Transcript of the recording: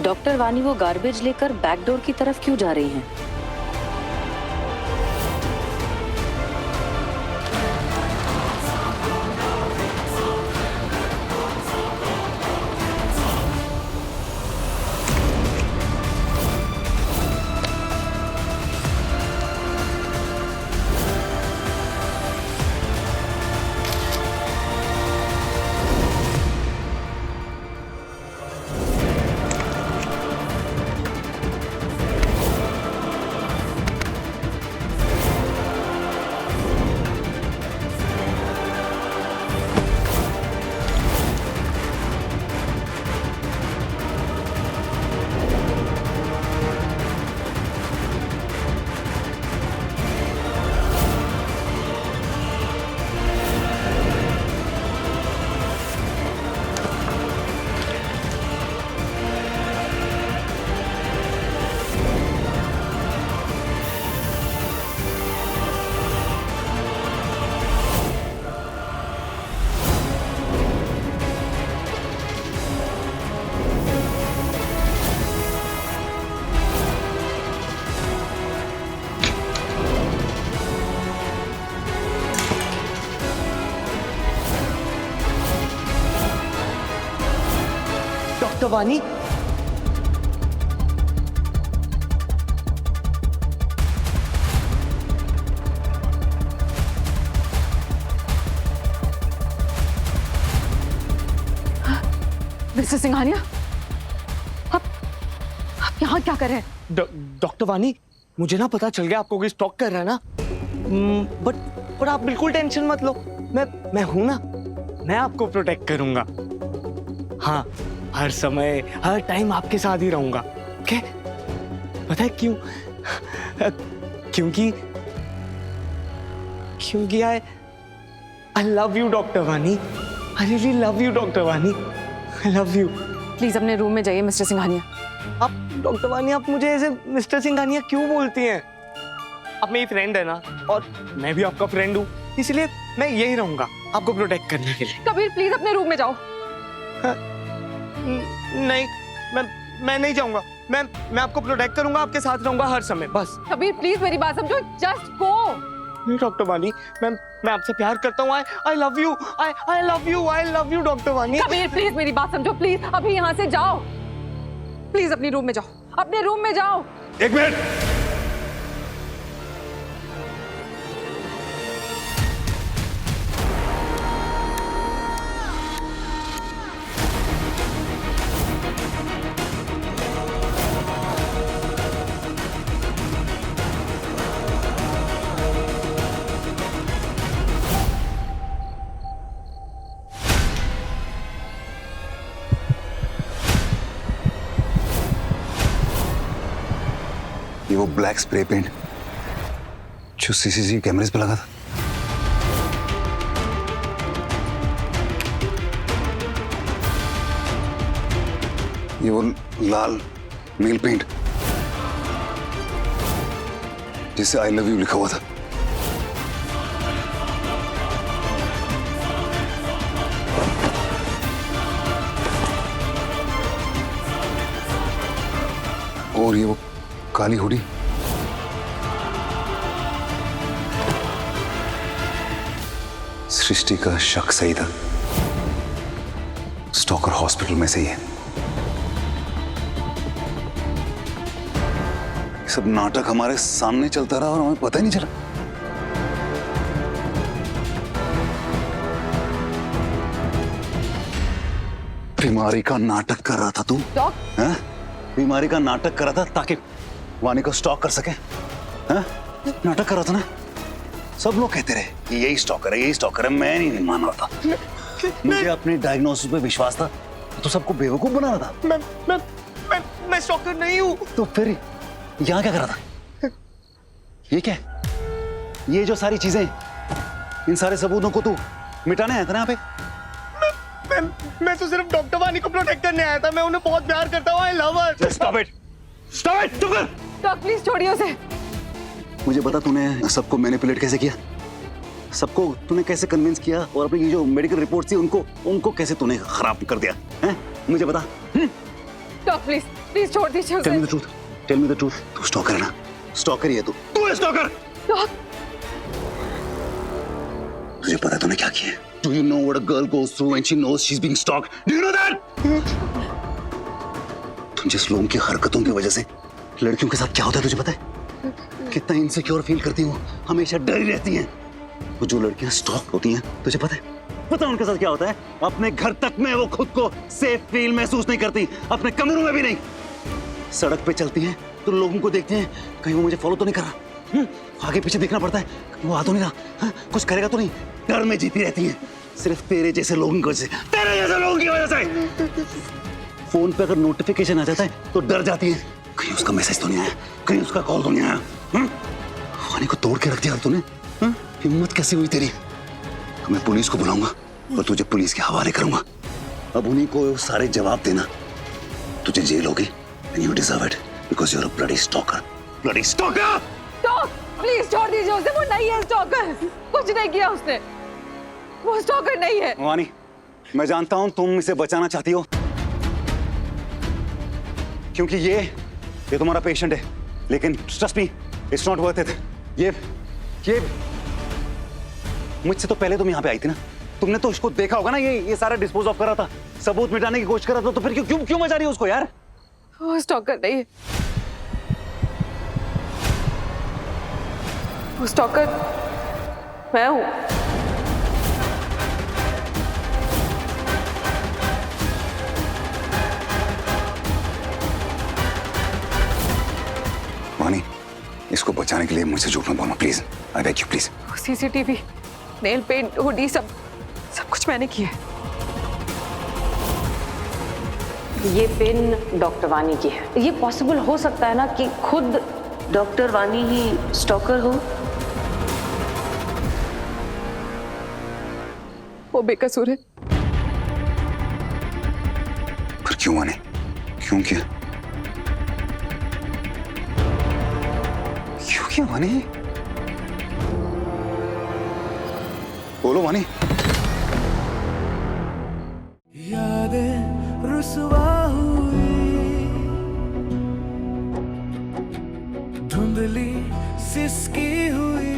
Doctor वानी वो garbage लेकर बैकडोर की तरफ क्यों जा रही हैं? डॉक्टर वानी, मिस्टर सिंघानिया, आप यहाँ क्या कर रहे हैं? डॉक्टर वानी, मुझे ना पता चल गया आपको कोई स्टॉक कर रहा है ना। बट आप बिल्कुल टेंशन मत लो, मैं हूं ना, मैं आपको प्रोटेक्ट करूंगा। हाँ, हर समय हर टाइम आपके साथ ही रहूंगा। ओके? पता है क्यों? क्योंकि आई love you doctor Wani. I really love you doctor Wani. I love you. Please अपने रूम में जाइए मिस्टर सिंघानिया। आप डॉक्टर वानी, आप मुझे ऐसे मिस्टर सिंघानिया क्यों बोलती हैं? आप मेरी फ्रेंड है ना, और मैं भी आपका फ्रेंड हूँ, इसलिए मैं यही रहूंगा आपको प्रोटेक्ट करने के लिए। कबीर प्लीज अपने रूम में जाओ। नहीं, मैं नहीं जाऊंगा। मैं आपको प्रोटेक्ट करूंगा, आपके साथ रहूंगा हर समय, बस। कबीर प्लीज मेरी बात समझो, जस्ट गो। नहीं डॉक्टर वानी, मैं आपसे प्यार करता हूँ। आई love you, I love you doctor वानी। कबीर प्लीज मेरी बात समझो, प्लीज अभी यहाँ से जाओ। प्लीज अपनी रूम में जाओ, अपने रूम में जाओ। एक मिनट, ये वो ब्लैक स्प्रे पेंट जो सीसीटीवी कैमरेज पे लगा था। ये वो लाल नील पेंट जिससे आई लव यू लिखा हुआ था। और ये वो काली हुडी, सृष्टि का शक सही था, स्टॉकर हॉस्पिटल में से ही है। ये सब नाटक हमारे सामने चलता रहा और हमें पता ही नहीं चला। बीमारी का नाटक कर रहा था तू? हाँ? बीमारी का नाटक कर रहा था ताकि वानी को स्टॉक कर सके। हाँ? नाटक कर रहा था ना। सब लोग कहते रहे कि यही स्टॉकर है, यही स्टॉकर है। मैं नहीं मान रहा था। मुझे अपने डायग्नोसिस पे विश्वास था, तो सबको बेवकूफ बना रहा था। मैं स्टॉकर नहीं हूँ। तो फिर यहाँ क्या कर रहा था? ये क्या है? ये जो सारी चीजें, इन सारे सबूतों को तू मिटाने आया था ना यहाँ पे? मैं तो सिर्फ डॉक्टर वानी को प्रोटेक्ट करने आया था। मैं उन्हें बहुत प्यार करता हूँ। I love her. Stop it, stop it, चुप कर। डॉक्टर प्लीज छोड़िए उसे। मुझे बता तूने सबको मैनिपुलेट कैसे किया, सबको तूने कैसे कन्विंस किया, और अपनी ये जो मेडिकल रिपोर्ट थी उनको कैसे तूने खराब कर दिया है? मुझे बता। डॉक्टर प्लीज प्लीज छोड़ दीजिए टेल उसे। Me the truth, tell me the truth. तू स्टॉकर है ना? स्टॉकर ही है तू, तू है स्टॉकर। डॉग, तुझे पता है तूने क्या किया है? Do you know what a girl goes through when she knows she's being stalked? Do you know that? तुम जिस लोगों की हरकतों की वजह से लड़कियों के साथ क्या होता है तुझे पता है? कितना इनसिक्योर फील करती हूँ, हमेशा डरी रहती हैं। वो जो लड़कियां स्टॉक होती हैं तुझे पता है? पता है उनके साथ क्या होता है? अपने घर तक में वो खुद को सेफ फील महसूस नहीं करती, अपने कमरों में भी नहीं। सड़क पे चलती हैं तो लोगों को देखते हैं कहीं वो मुझे फॉलो तो नहीं कर रहा। आगे पीछे देखना पड़ता है, वो आ तो नहीं रहा, हाँ? कुछ करेगा तो नहीं। डर में जीती रहती हैं, सिर्फ तेरे जैसे लोगों की वजह से, तेरे जैसे लोगों की वजह से। फोन पे अगर नोटिफिकेशन आ जाता है तो डर जाती है, कहीं उसका मैसेज तो नहीं आया, कहीं उसका कॉल तो नहीं आया। वानी को तोड़ के रख दिया तूने, हाँ? हिम्मत कैसे हुई तेरी? मैं पुलिस को बुलाऊंगा और तुझे पुलिस के हवाले करूंगा। अब उन्हीं को सारे जवाब देना। तुझे जेल होगी and you deserve it because you're a bloody stalker. Bloody stalker! Dog, please छोड़ दीजिए उसे, वो नहीं है स्टॉकर, कुछ नहीं किया उसने, वो स्टॉकर नहीं है। वानी, मैं जानता हूं तुम इसे बचाना चाहती हो क्योंकि ये तुम्हारा पेशेंट है, लेकिन trust me, it's not worth it. ये मुझसे तो पहले तुम यहाँ पे आई थी ना, तुमने तो उसको देखा होगा ना, ये सारा डिस्पोज ऑफ कर रहा था, सबूत मिटाने की कोशिश कर रहा था, तो फिर क्यों मजा रही है उसको यार? वो स्टॉकर नहीं है, वो स्टॉकर मैं हूं। वानी, इसको बचाने के लिए मुझसे झूठ मत बोलना please, I beg you please. CCTV, nail paint, hoodie, सब कुछ मैंने किया है। ये पेन डॉक्टर वानी की है। ये पॉसिबल हो सकता है ना कि खुद डॉक्टर वानी ही स्टॉकर हो? वो बेकसूर है। पर क्यों वानी, क्यों किया? क्यों किया वानी? बोलो वानी। यादें रुसवा हुई, धुंधली सिसकी हुई,